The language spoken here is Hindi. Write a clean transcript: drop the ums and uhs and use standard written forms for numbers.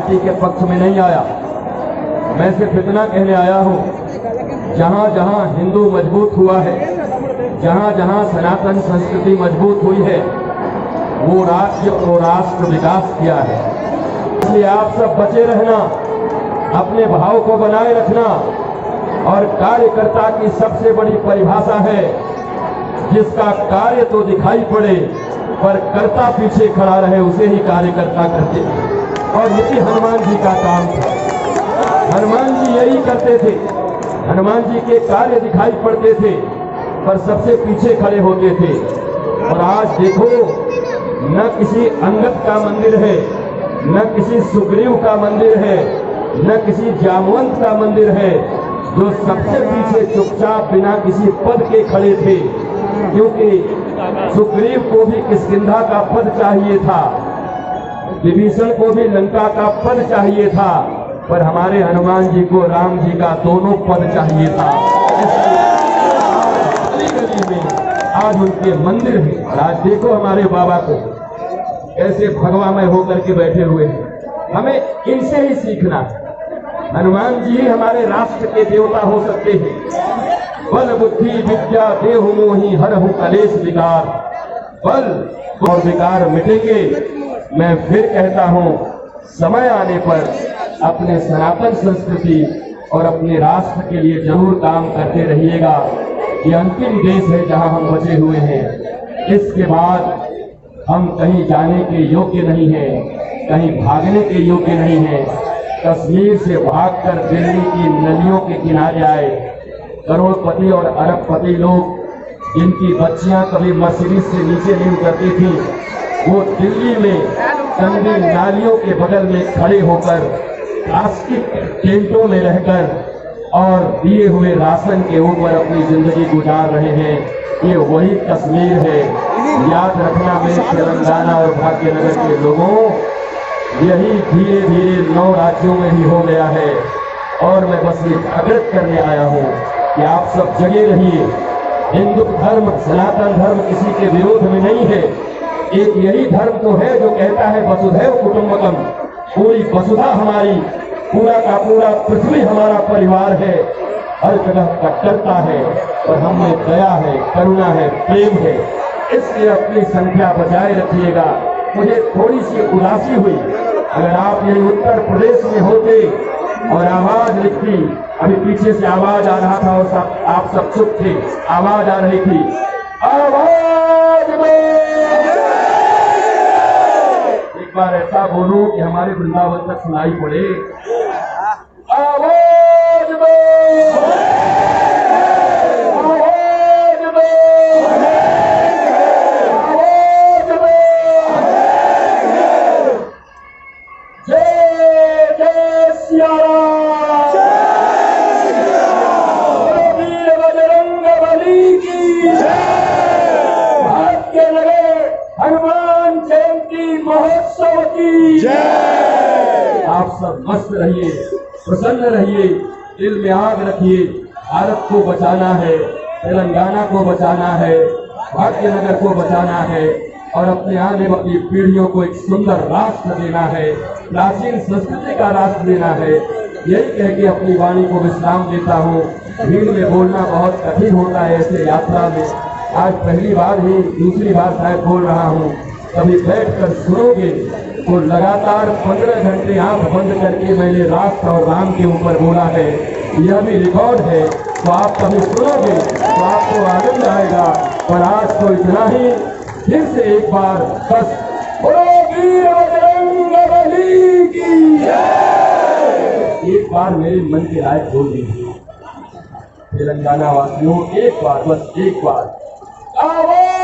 पार्टी के पक्ष में नहीं आया। मैं सिर्फ इतना कहने आया हूं, जहां जहां हिंदू मजबूत हुआ है, जहां जहां सनातन संस्कृति मजबूत हुई है, वो राज्य और राष्ट्र विकास किया है। इसलिए आप सब बचे रहना, अपने भाव को बनाए रखना। और कार्यकर्ता की सबसे बड़ी परिभाषा है, जिसका कार्य तो दिखाई पड़े पर कर्ता पीछे खड़ा रहे, उसे ही कार्यकर्ता करते हैं। और यही हनुमान जी का काम था। हनुमान जी यही करते थे। हनुमान जी के कार्य दिखाई पड़ते थे पर सबसे पीछे खड़े होते थे। और आज देखो, न किसी अंगद का मंदिर है, न किसी सुग्रीव का मंदिर है, न किसी जामवंत का मंदिर है, जो सबसे पीछे चुपचाप बिना किसी पद के खड़े थे। क्योंकि सुग्रीव को भी किष्किंधा का पद चाहिए था, विभीषण को भी लंका का पद चाहिए था, पर हमारे हनुमान जी को राम जी का दोनों पद चाहिए था। गली गली में आज उनके मंदिर हैं। और आज देखो हमारे बाबा को कैसे भगवामय होकर के बैठे हुए हैं। हमें इनसे ही सीखना है। हनुमान जी ही हमारे राष्ट्र के देवता हो सकते हैं। बल बुद्धि विद्या देहु मोहि हरहु कलेश विकार। बल और विकार मिटेंगे। मैं फिर कहता हूं, समय आने पर अपने सनातन संस्कृति और अपने राष्ट्र के लिए जरूर काम करते रहिएगा। ये अंतिम देश है जहां हम बचे हुए हैं। इसके बाद हम कहीं जाने के योग्य नहीं हैं, कहीं भागने के योग्य नहीं हैं। कश्मीर से भागकर दिल्ली की नदियों के किनारे आए करोड़पति और अरबपति लोग, जिनकी बच्चियां कभी मर्सिडीज से नीचे नहीं उतरती थी, वो दिल्ली में गंदी नालियों के बगल में खड़े होकर प्लास्टिक टेंटों में रहकर और दिए हुए राशन के ऊपर अपनी जिंदगी गुजार रहे हैं। ये वही कश्मीर है। याद रखना मेरे तेलंगाना और भाग्यनगर के लोगों, यही धीरे धीरे 9 राज्यों में भी हो गया है। और मैं बस ये जागृत करने आया हूँ कि आप सब जगे रहिए। हिंदू धर्म, सनातन धर्म किसी के विरोध में नहीं है। एक यही धर्म तो है जो कहता है वसुधैव कुटुंबकम, पूरी वसुधा हमारी, पूरा का पूरा पृथ्वी हमारा परिवार है। हर जगह कट्टरता है और हमें दया है, करुणा है, प्रेम है। इसलिए अपनी संख्या बचाए रखिएगा। मुझे थोड़ी सी उदासी हुई, अगर आप यही उत्तर प्रदेश में होते और आवाज लिखती। अभी पीछे से आवाज आ रहा था और आप सब चुप थे। आवाज आ रही थी, आवाज में। एक बार ऐसा बोलो कि हमारे वृंदावन तक सुनाई पड़े, आवाज में। आप सब मस्त रहिए, प्रसन्न रहिए, दिल में आग रखिए। भारत को बचाना है, तेलंगाना को बचाना है, भाग्यनगर को बचाना है और अपने आने वाली पीढ़ियों को एक सुंदर राष्ट्र देना है, प्राचीन संस्कृति का राष्ट्र देना है। यही कह के अपनी वाणी को विश्राम देता हूँ। भीड़ में बोलना बहुत कठिन होता है ऐसे यात्रा में। आज पहली बार ही, दूसरी बार शायद बोल रहा हूँ। कभी बैठकर सुनोगे तो लगातार 15 घंटे आंख बंद करके मैंने राष्ट्र और राम के ऊपर बोला है। यह भी रिकॉर्ड है, तो आप कभी सुनोगे तो आपको आनंद आएगा। और आज तो इतना ही। फिर से एक बार बस, बोलो वीर बजरंगबली की जय। एक बार मेरे मन के लायक बोल दीजिए तेलंगाना वासियों, एक बार, बस एक बार, आवाज।